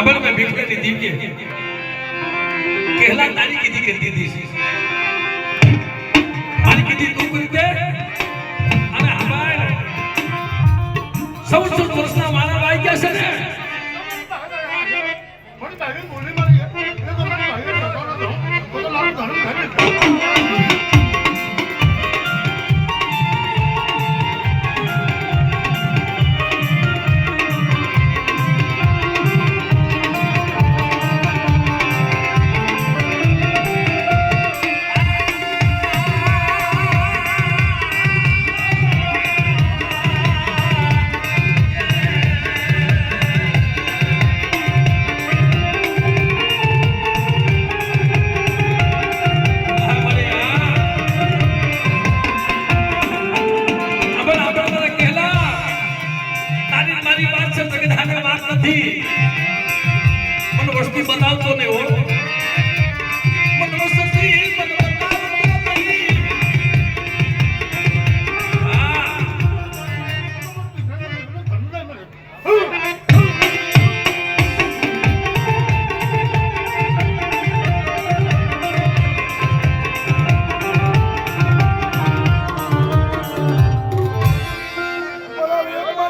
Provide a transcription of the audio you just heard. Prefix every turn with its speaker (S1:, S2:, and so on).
S1: આબર મેં ભીખલે ની દીકે कहला तारी कीधी करती थी मारी कीधी तू करते અને હમાર 14 વર્ષના મારા ભાઈ ગયા છે ને
S2: પણ ભાઈ બોલી મારી એ તો ભાઈ તો લાગ ઘણું ઘરે
S1: મને વસ્તી બતાવતો ને હો